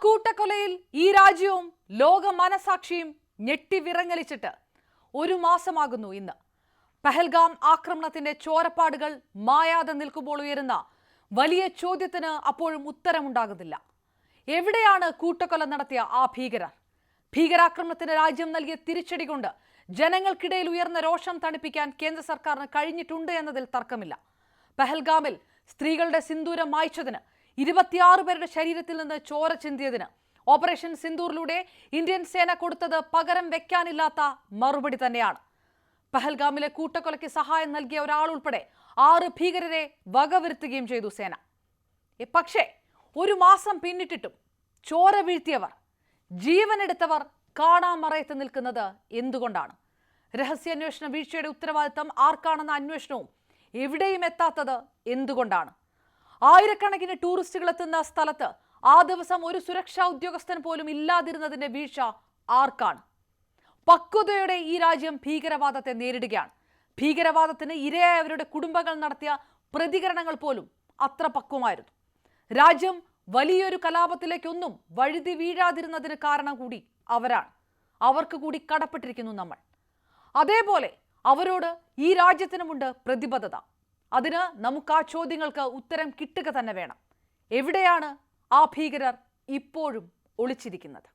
കൂട്ടക്കൊലയിൽ ഈ രാജ്യവും ലോക മനസാക്ഷിയും ഞെട്ടിവിറങ്ങലിച്ചിട്ട് ഒരു മാസമാകുന്നു ഇന്ന്. പഹൽഗാം ആക്രമണത്തിന്റെ ചോരപ്പാടുകൾ മായാതെ നിൽക്കുമ്പോൾ ഉയരുന്ന വലിയ ചോദ്യത്തിന് അപ്പോഴും ഉത്തരമുണ്ടാകുന്നില്ല. എവിടെയാണ് കൂട്ടക്കൊല നടത്തിയ ആ ഭീകരർ? ഭീകരാക്രമണത്തിന് രാജ്യം നൽകിയ തിരിച്ചടി കൊണ്ട് ജനങ്ങൾക്കിടയിൽ ഉയർന്ന രോഷം തണുപ്പിക്കാൻ കേന്ദ്ര സർക്കാരിന് കഴിഞ്ഞിട്ടുണ്ട് എന്നതിൽ തർക്കമില്ല. പഹൽഗാമിൽ സ്ത്രീകളുടെ സിന്ദൂരം മായ്ച്ചതിന്, 26 പേരുടെ ശരീരത്തിൽ നിന്ന് ചോര ചിന്തിയതിന് ഓപ്പറേഷൻ സിന്ദൂറിലൂടെ ഇന്ത്യൻ സേന കൊടുത്തത് പകരം വെക്കാനില്ലാത്ത മറുപടി തന്നെയാണ്. പഹൽഗാമിലെ കൂട്ടക്കൊലയ്ക്ക് സഹായം നൽകിയ ഒരാൾ ഉൾപ്പെടെ 6 ഭീകരരെ വകവരുത്തുകയും ചെയ്തു സേന. പക്ഷേ ഒരു മാസം പിന്നിട്ടിട്ടും ചോര വീഴ്ത്തിയവർ, ജീവനെടുത്തവർ കാണാമറയത്ത് നിൽക്കുന്നത് എന്തുകൊണ്ടാണ്? രഹസ്യാന്വേഷണ വീഴ്ചയുടെ ഉത്തരവാദിത്തം ആർക്കാണെന്ന അന്വേഷണവും എവിടെയും എത്താത്തത് എന്തുകൊണ്ടാണ്? ആയിരക്കണക്കിന് ടൂറിസ്റ്റുകൾ എത്തുന്ന സ്ഥലത്ത് ആ ദിവസം ഒരു സുരക്ഷാ ഉദ്യോഗസ്ഥൻ പോലും ഇല്ലാതിരുന്നതിന്റെ വീഴ്ച ആർക്കാണ്? പക്വതയോടെ ഈ രാജ്യം ഭീകരവാദത്തെ നേരിടുകയാണ്. ഭീകരവാദത്തിന് ഇരയായവരുടെ കുടുംബങ്ങൾ നടത്തിയ പ്രതികരണങ്ങൾ പോലും അത്ര പക്വമായിരുന്നു. രാജ്യം വലിയൊരു കലാപത്തിലേക്കൊന്നും വഴുതി വീഴാതിരുന്നതിന് കാരണം കൂടി അവരാണ്. അവർക്ക് കൂടി കടപ്പെട്ടിരിക്കുന്നു നമ്മൾ. അതേപോലെ അവരോട് ഈ രാജ്യത്തിനുമുണ്ട് പ്രതിബദ്ധത. അതിന് നമുക്ക് ആ ചോദ്യങ്ങൾക്ക് ഉത്തരം കിട്ടുക തന്നെ വേണം. എവിടെയാണ് ആ ഭീകരർ ഇപ്പോഴും ഒളിച്ചിരിക്കുന്നത്?